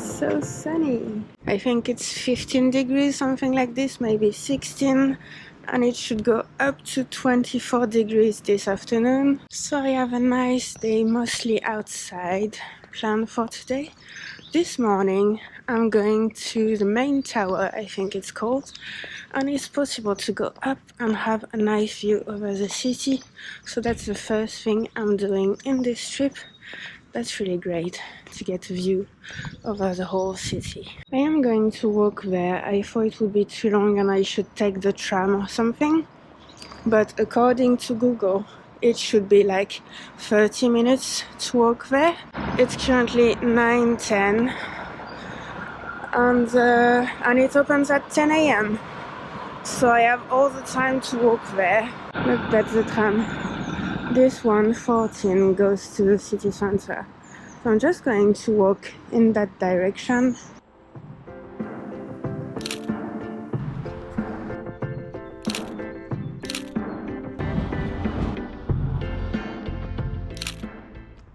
is so sunny. I think it's 15 degrees, something like this, maybe 16. And it should go up to 24 degrees this afternoon. So I have a nice day, mostly outside, planned for today. This morning I'm going to the main tower, I think it's called, and it's possible to go up and have a nice view over the city. So that's the first thing I'm doing in this trip. That's really great to get a view over the whole city. I am going to walk there. I thought it would be too long and I should take the tram or something, but according to Google it should be like 30 minutes to walk there. It's currently 9:10 and it opens at 10 a.m. so I have all the time to walk there. Look, that's the tram. This one, 14, goes to the city center. So I'm just going to walk in that direction.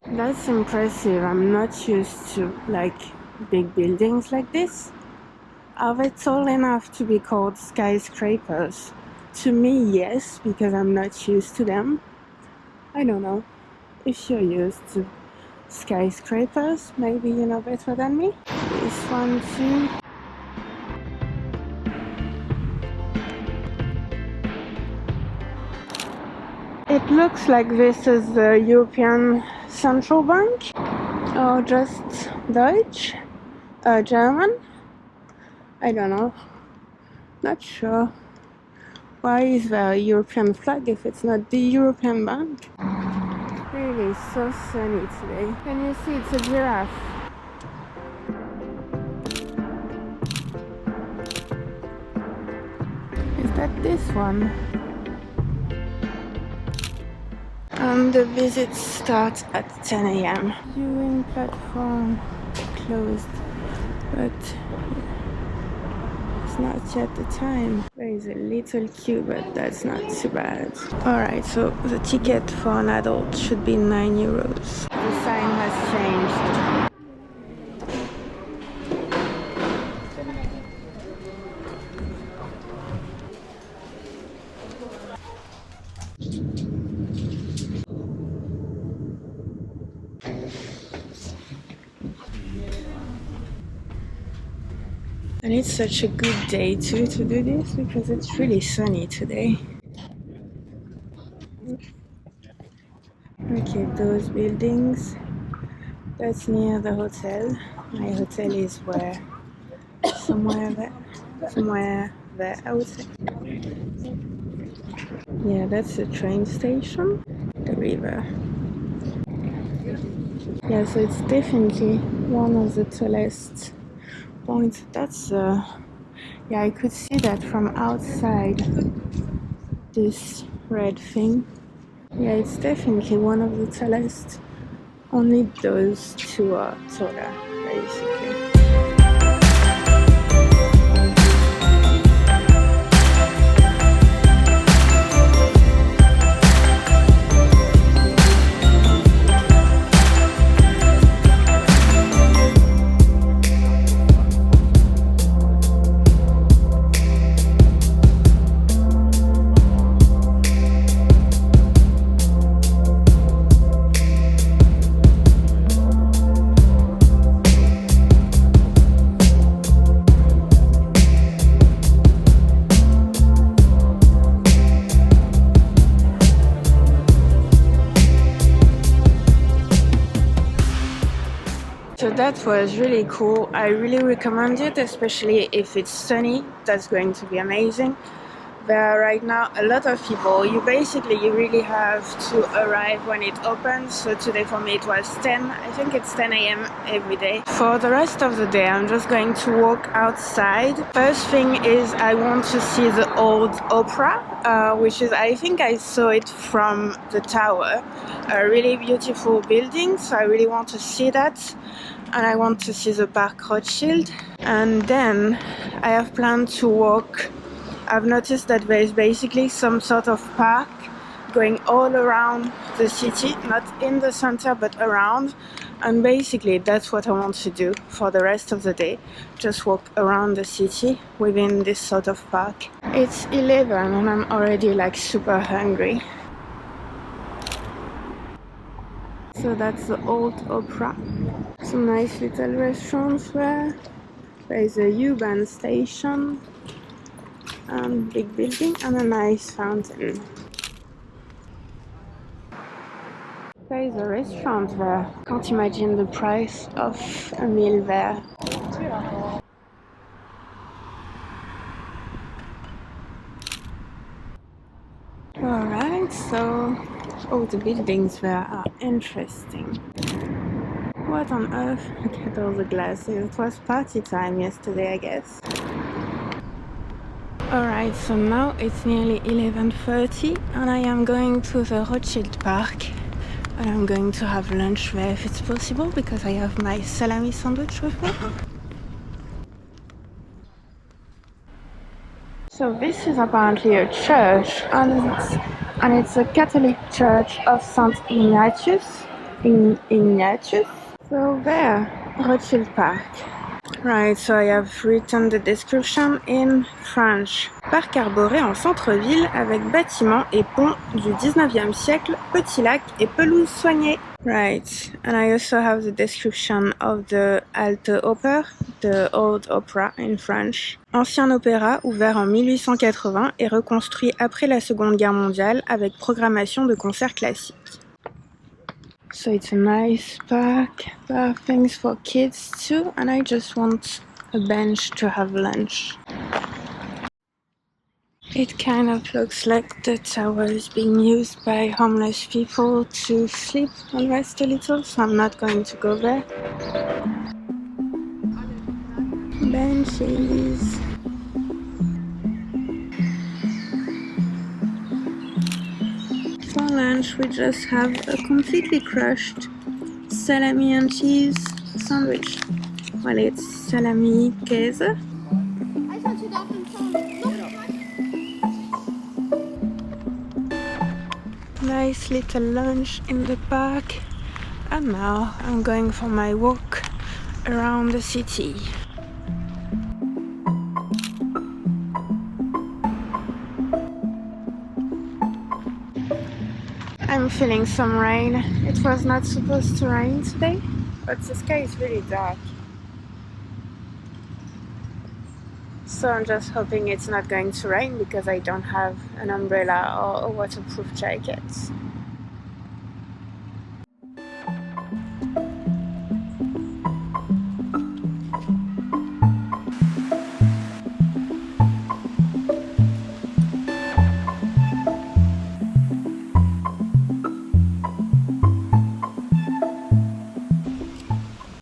That's impressive. I'm not used to like big buildings like this. Are they tall enough to be called skyscrapers? To me, yes, because I'm not used to them. I don't know. If you're used to skyscrapers, maybe you know better than me. This one too. It looks like this is the European Central Bank, or just Deutsch, German. I don't know. Not sure. Why is there a European flag if it's not the European Bank? Really so sunny today. Can you see it's a giraffe? Is that this one? And the visits start at 10 a.m. Viewing platform closed, but it's not yet the time. There is a little queue, but that's not too bad. Alright, so the ticket for an adult should be 9 euros. The sign has changed. And it's such a good day too to do this because it's really sunny today. Okay, those buildings, that's near the hotel. My hotel is where? Somewhere there, I would say. Yeah, that's the train station, the river. Yeah, so it's definitely one of the tallest points. That's yeah, I could see that from outside, this red thing. Yeah, it's definitely one of the tallest. Only those two are taller, basically. So that was really cool. I really recommend it, especially if it's sunny. That's going to be amazing. There are right now a lot of people. You really have to arrive when it opens. So today for me it was 10. I think it's 10 a.m. every day. For the rest of the day I'm just going to walk outside. First thing is I want to see the old opera, which is, I think I saw it from the tower. A really beautiful building, so I really want to see that. And I want to see the Park Rothschild. And then I have planned to walk. I've noticed that there is basically some sort of park going all around the city, not in the center but around. And basically that's what I want to do for the rest of the day, just walk around the city within this sort of park. It's 11 and I'm already like super hungry. So that's the Old Opera. Some nice little restaurants there. There is a U-Bahn station, and big building and a nice fountain. There is a restaurant there. Can't imagine the price of a meal there. Alright, so all the buildings there are interesting. What on earth? Look at all the glasses. It was party time yesterday, I guess. Alright, so now it's nearly 11:30 and I am going to the Rothschild Park. And I'm going to have lunch there if it's possible, because I have my salami sandwich with me. So this is apparently a church, and it's a Catholic church of Saint Ignatius. Ignatius. So there, Rothschild Park. Right, so I have written the description in French. Parc arboré en centre-ville avec bâtiments et ponts du 19e siècle, petits lacs et pelouses soignées. Right, and I also have the description of the Alte Oper, the Old Opera in French. Ancien opéra ouvert en 1880 et reconstruit après la Seconde Guerre mondiale avec programmation de concerts classiques. So it's a nice park, there are things for kids too, and I just want a bench to have lunch. It kind of looks like the tower is being used by homeless people to sleep and rest a little, so I'm not going to go there. Benches. For lunch we just have a completely crushed salami and cheese sandwich. Well, it's salami käse. Nice little lunch in the park, and now I'm going for my walk around the city. I'm feeling some rain. It was not supposed to rain today, but the sky is really dark. So I'm just hoping it's not going to rain because I don't have an umbrella or a waterproof jacket.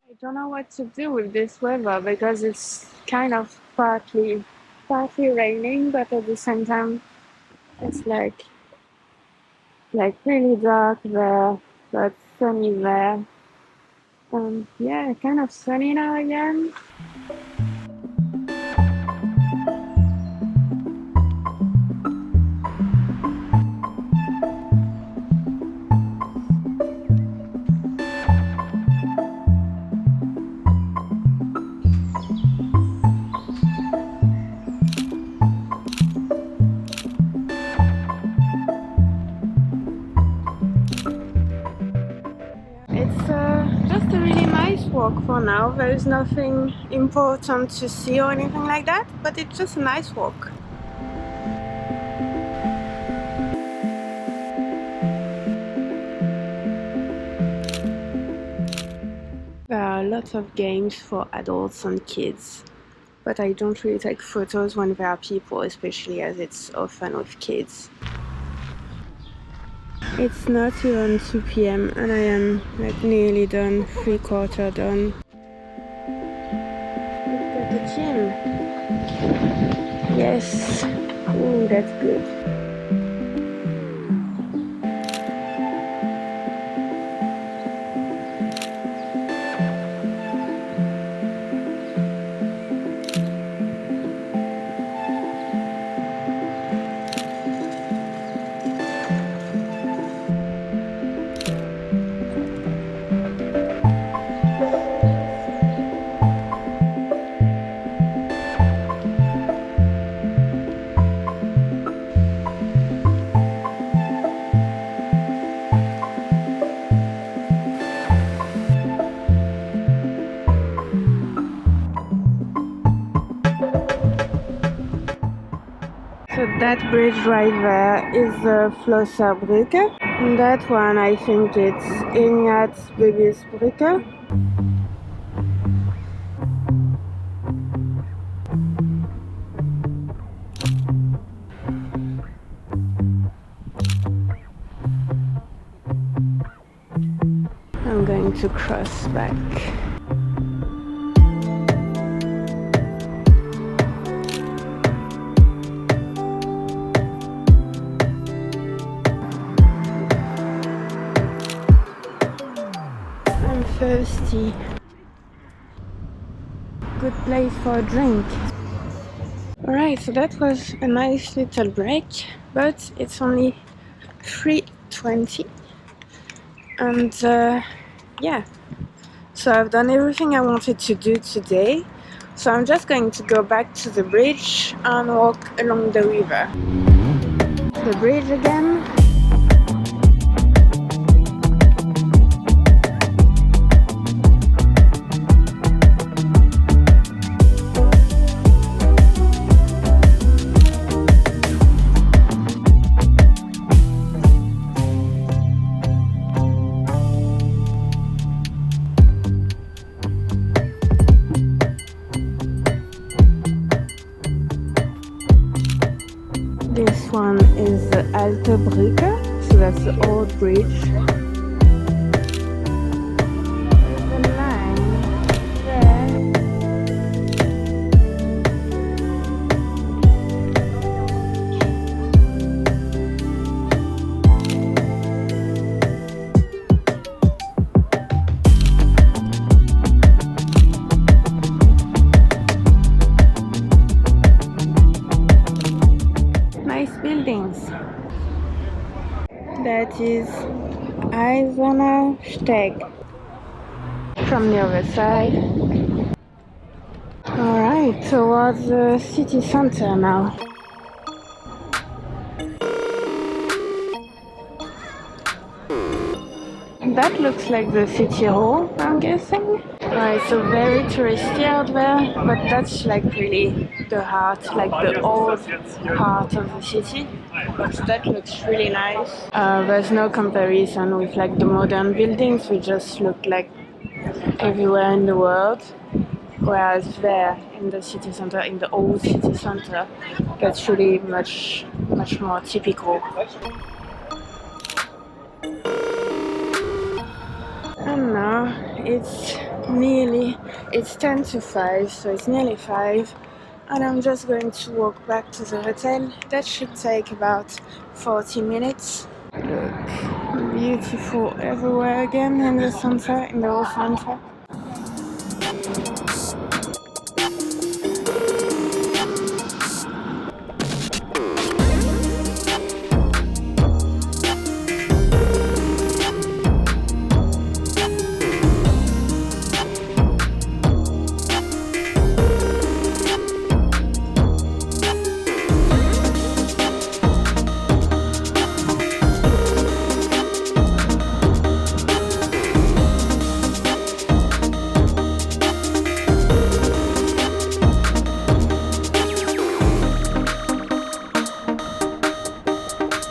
I don't know what to do with this weather because it's kind of partly raining, but at the same time it's like really dark there, but sunny there. Yeah, kind of sunny now again. Just a really nice walk for now. There is nothing important to see or anything like that, but it's just a nice walk. There are lots of games for adults and kids, but I don't really take photos when there are people, especially as it's often with kids. It's not even 2 p.m. and I am like nearly done, 3/4 done. Look at the gym. Yes. Ooh, that's good. That bridge right there is the Flosserbrücke. And that one, I think it's Ingatsbübisbrücke. I'm going to cross back. I'm thirsty. Good place for a drink. Alright, so that was a nice little break, but it's only 3:20. And yeah, so I've done everything I wanted to do today. So I'm just going to go back to the bridge and walk along the river. The bridge again. This one is the Alte Brücke, so that's the old bridge. There's a line there. Nice buildings. That is Eiserner Steg from the other side. Alright, towards the city center now. That looks like the city hall, I'm guessing. It's so very touristy out there, but that's like really the heart, like the old heart of the city. So that looks really nice. There's no comparison with like the modern buildings, which just look like everywhere in the world. Whereas there in the city center, in the old city center, that's really much more typical. And now it's 10 to 5, so it's nearly 5, and I'm just going to walk back to the hotel. That should take about 40 minutes. Look, beautiful everywhere again in the center, in the whole center.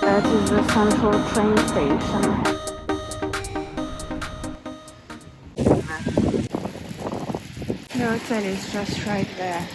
That is the central train station. The hotel is just right there.